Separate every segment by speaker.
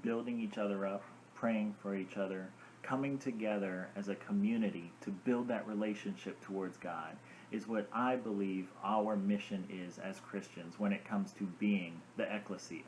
Speaker 1: building each other up, praying for each other, coming together as a community to build that relationship towards God is what I believe our mission is as Christians when it comes to being the ecclesia.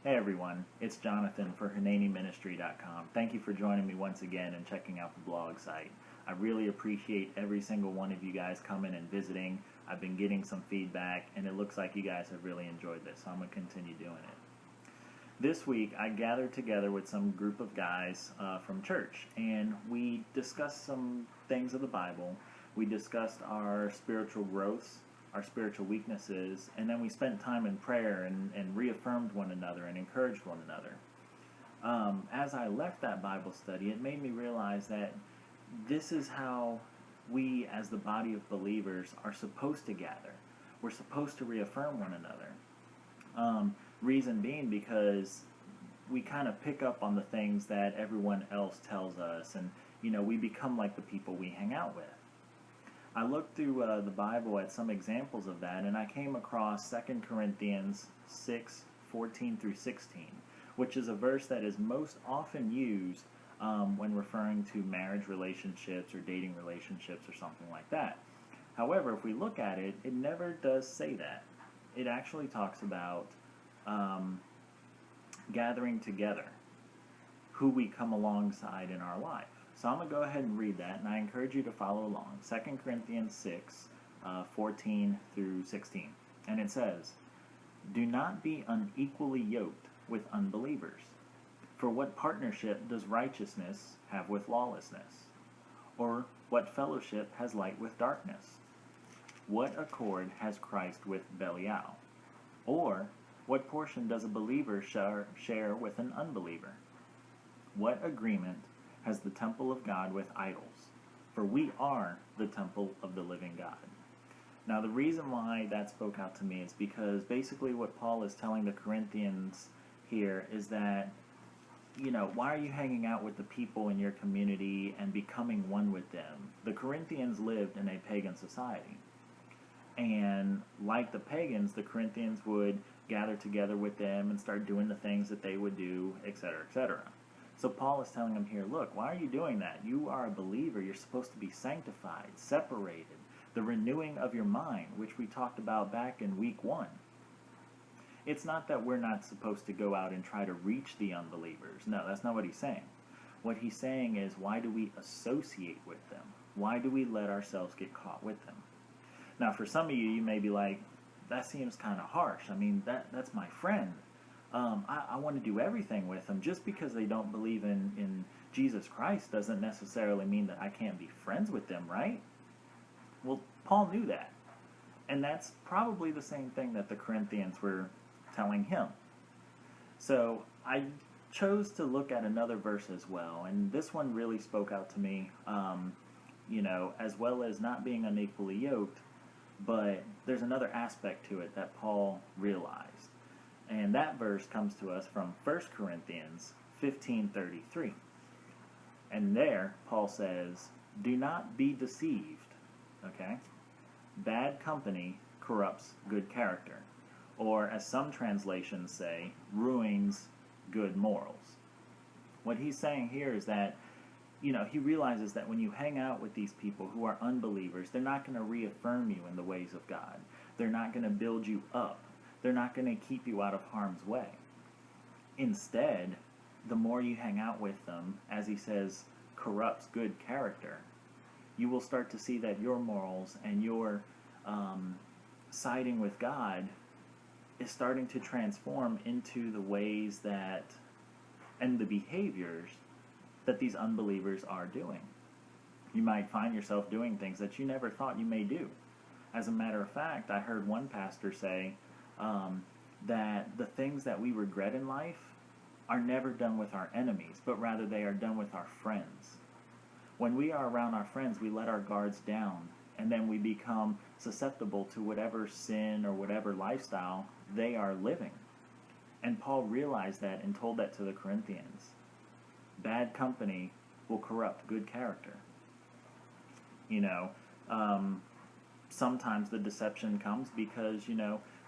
Speaker 1: Hey everyone, it's Jonathan for HananiMinistry.com. Thank you for joining me once again and checking out the blog site. I really appreciate every single one of you guys coming and visiting. I've been getting some feedback and it looks like you guys have really enjoyed this, so I'm going to continue doing it. This week I gathered together with some group of guys from church and we discussed some things of the Bible. We discussed our spiritual growths, our spiritual weaknesses, and then we spent time in prayer and reaffirmed one another and encouraged one another. As I left that Bible study, it made me realize that this is how we as the body of believers are supposed to gather. We're supposed to reaffirm one another. Reason being because we kind of pick up on the things that everyone else tells us, and we become like the people we hang out with. I looked through the Bible at some examples of that, and I came across 2 Corinthians 6:14 through 16, which is a verse that is most often used when referring to marriage relationships or dating relationships or something like that. However, if we look at it, it never does say that. It actually talks about gathering together, who we come alongside in our life. So I'm going to go ahead and read that, and I encourage you to follow along. 2 Corinthians 6:14 through 16. And it says, "Do not be unequally yoked with unbelievers. For what partnership does righteousness have with lawlessness? Or what fellowship has light with darkness? What accord has Christ with Belial? Or what portion does a believer share with an unbeliever? What agreement has the temple of God with idols? For we are the temple of the living God." Now the reason why that spoke out to me is because basically what Paul is telling the Corinthians here is that, why are you hanging out with the people in your community and becoming one with them? The Corinthians lived in a pagan society. And like the pagans, the Corinthians would gather together with them and start doing the things that they would do, etc., etc. So Paul is telling them here, look, why are you doing that? You are a believer. You're supposed to be sanctified, separated, the renewing of your mind, which we talked about back in week 1. It's not that we're not supposed to go out and try to reach the unbelievers. No, that's not what he's saying. What he's saying is, why do we associate with them? Why do we let ourselves get caught with them? Now, for some of you, you may be like, that seems kind of harsh. I mean, that's my friend. I want to do everything with them. Just because they don't believe in Jesus Christ doesn't necessarily mean that I can't be friends with them, right? Well, Paul knew that. And that's probably the same thing that the Corinthians were telling him. So I chose to look at another verse as well, and this one really spoke out to me, as well as not being unequally yoked, but there's another aspect to it that Paul realized. And that verse comes to us from 1 Corinthians 15:33. And there, Paul says, "Do not be deceived," okay? "Bad company corrupts good character." Or, as some translations say, ruins good morals. What he's saying here is that, he realizes that when you hang out with these people who are unbelievers, they're not going to reaffirm you in the ways of God. They're not going to build you up. They're not going to keep you out of harm's way. Instead, the more you hang out with them, as he says, corrupts good character, you will start to see that your morals and your siding with God is starting to transform into the ways that, and the behaviors that these unbelievers are doing. You might find yourself doing things that you never thought you may do. As a matter of fact, I heard one pastor say that the things that we regret in life are never done with our enemies, but rather they are done with our friends. When we are around our friends, we let our guards down, and then we become susceptible to whatever sin or whatever lifestyle they are living. And Paul realized that and told that to the Corinthians. Bad company will corrupt good character. You know, sometimes the deception comes because,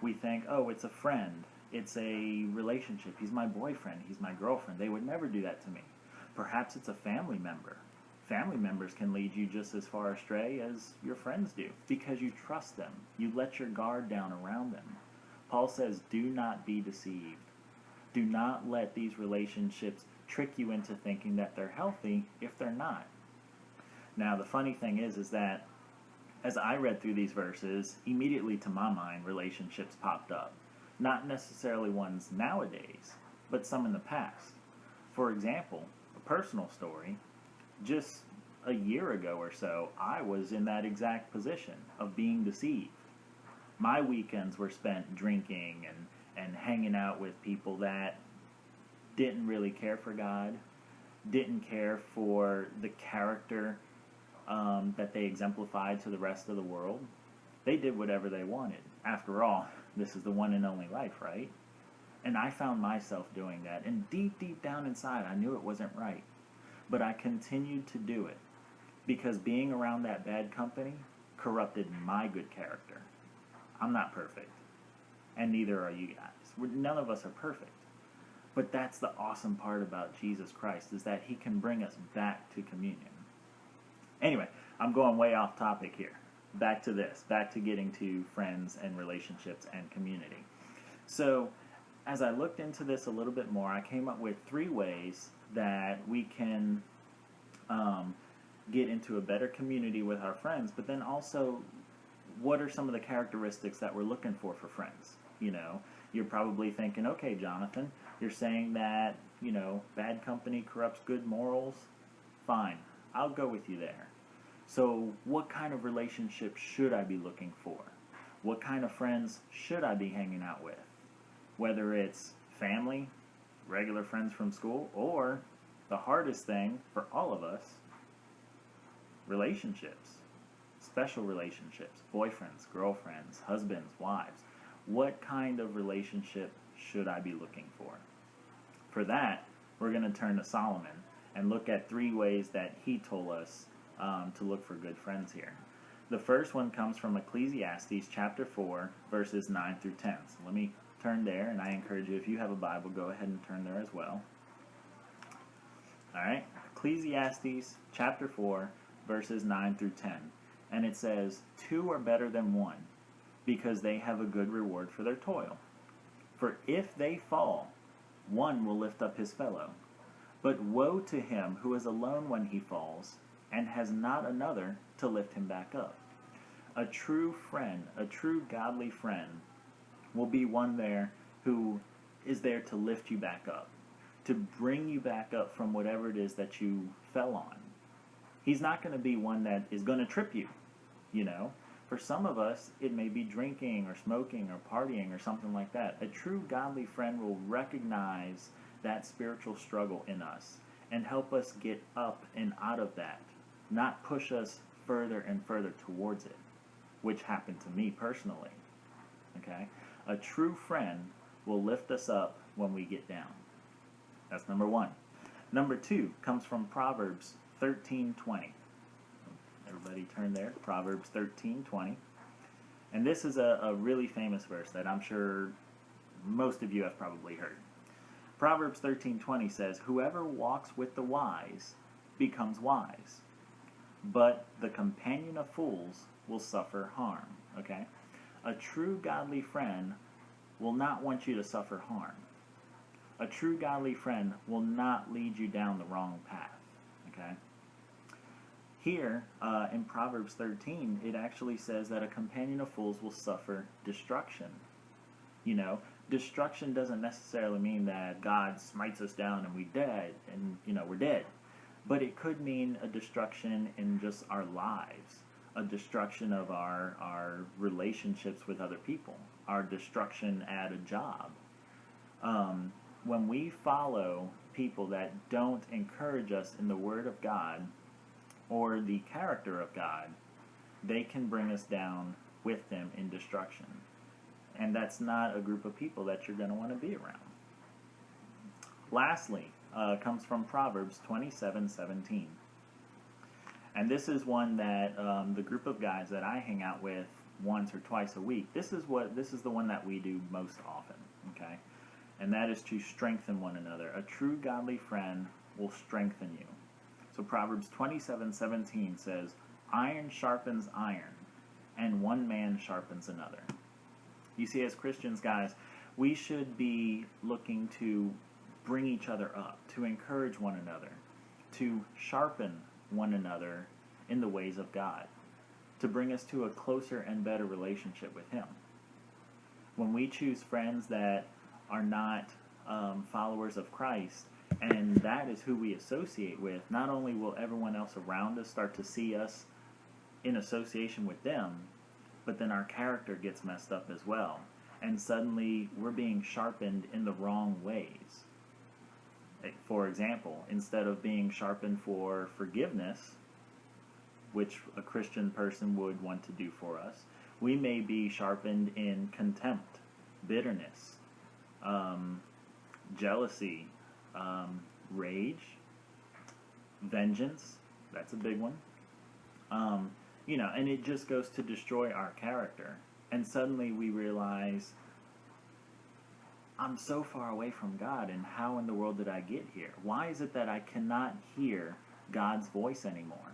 Speaker 1: we think, oh, it's a friend, it's a relationship, he's my boyfriend, he's my girlfriend, they would never do that to me. Perhaps it's a family member. Family members can lead you just as far astray as your friends do because you trust them. You let your guard down around them. Paul says, do not be deceived. Do not let these relationships trick you into thinking that they're healthy if they're not. Now, the funny thing is that as I read through these verses, immediately to my mind, relationships popped up. Not necessarily ones nowadays, but some in the past. For example, a personal story, just a year ago or so, I was in that exact position of being deceived. My weekends were spent drinking and hanging out with people that didn't really care for God, didn't care for the character that they exemplified to the rest of the world. They did whatever they wanted. After all, this is the one and only life, right? And I found myself doing that. And deep down inside, I knew it wasn't right. But I continued to do it because being around that bad company corrupted my good character. I'm not perfect. And neither are you guys. None of us are perfect. But that's the awesome part about Jesus Christ, is that he can bring us back to communion. Anyway, I'm going way off topic here. Back to this. Back to getting to friends and relationships and community. So, as I looked into this a little bit more, I came up with 3 ways that we can get into a better community with our friends, but then also, what are some of the characteristics that we're looking for friends? You're probably thinking, okay, Jonathan, you're saying that, bad company corrupts good morals. Fine, I'll go with you there. So what kind of relationship should I be looking for? What kind of friends should I be hanging out with? Whether it's family, regular friends from school, or the hardest thing for all of us, relationships. Special relationships, boyfriends, girlfriends, husbands, wives. What kind of relationship should I be looking for? For that, we're going to turn to Solomon and look at 3 ways that he told us to look for good friends here. The first one comes from Ecclesiastes chapter 4, verses 9 through 10. So let me turn there, and I encourage you, if you have a Bible, go ahead and turn there as well. Alright, Ecclesiastes chapter 4, verses 9 through 10. And it says, 2 are better than 1, because they have a good reward for their toil. For if they fall, one will lift up his fellow. But woe to him who is alone when he falls, and has not another to lift him back up. A true friend, a true godly friend, will be one there who is there to lift you back up, to bring you back up from whatever it is that you fell on. He's not going to be one that is going to trip you, For some of us, it may be drinking or smoking or partying or something like that. A true godly friend will recognize that spiritual struggle in us and help us get up and out of that, not push us further and further towards it, which happened to me personally. Okay? A true friend will lift us up when we get down. That's number 1. Number 2 comes from Proverbs 13:20. Everybody turn there. Proverbs 13:20. And this is a really famous verse that I'm sure most of you have probably heard. Proverbs 13:20 says, "Whoever walks with the wise becomes wise, but the companion of fools will suffer harm." Okay? A true godly friend will not want you to suffer harm. A true godly friend will not lead you down the wrong path. Okay? Here, in Proverbs 13, it actually says that a companion of fools will suffer destruction. Destruction doesn't necessarily mean that God smites us down and we're dead. But it could mean a destruction in just our lives, a destruction of our relationships with other people, our destruction at a job. When we follow people that don't encourage us in the Word of God, or the character of God, they can bring us down with them in destruction. And that's not a group of people that you're going to want to be around. Lastly, comes from Proverbs 27:17. And this is one that the group of guys that I hang out with once or twice a week, this is the one that we do most often, okay? And that is to strengthen one another. A true godly friend will strengthen you. So Proverbs 27:17 says, "Iron sharpens iron, and one man sharpens another." You see, as Christians, guys, we should be looking to bring each other up, to encourage one another, to sharpen one another in the ways of God, to bring us to a closer and better relationship with Him. When we choose friends that are not followers of Christ, and that is who we associate with, not only will everyone else around us start to see us in association with them, but then our character gets messed up as well. And suddenly we're being sharpened in the wrong ways. For example, instead of being sharpened for forgiveness, which a Christian person would want to do for us, we may be sharpened in contempt, bitterness, jealousy, rage, vengeance. That's a big one. And it just goes to destroy our character. And suddenly we realize, I'm so far away from God, and how in the world did I get here? Why is it that I cannot hear God's voice anymore?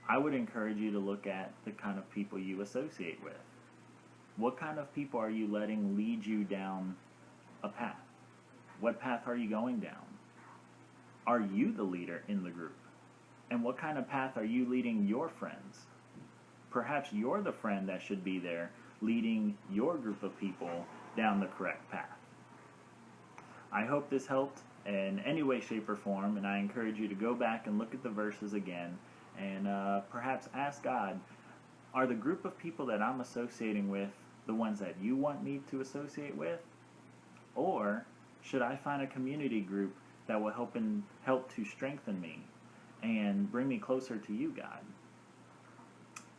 Speaker 1: I would encourage you to look at the kind of people you associate with. What kind of people are you letting lead you down a path? What path are you going down? Are you the leader in the group? And what kind of path are you leading your friends? Perhaps you're the friend that should be there leading your group of people down the correct path. I hope this helped in any way, shape, or form, and I encourage you to go back and look at the verses again and perhaps ask God, are the group of people that I'm associating with the ones that you want me to associate with? Or should I find a community group that will help to strengthen me and bring me closer to you, God?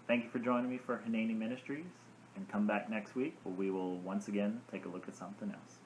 Speaker 1: Thank you for joining me for Hanani Ministries, and come back next week where we will once again take a look at something else.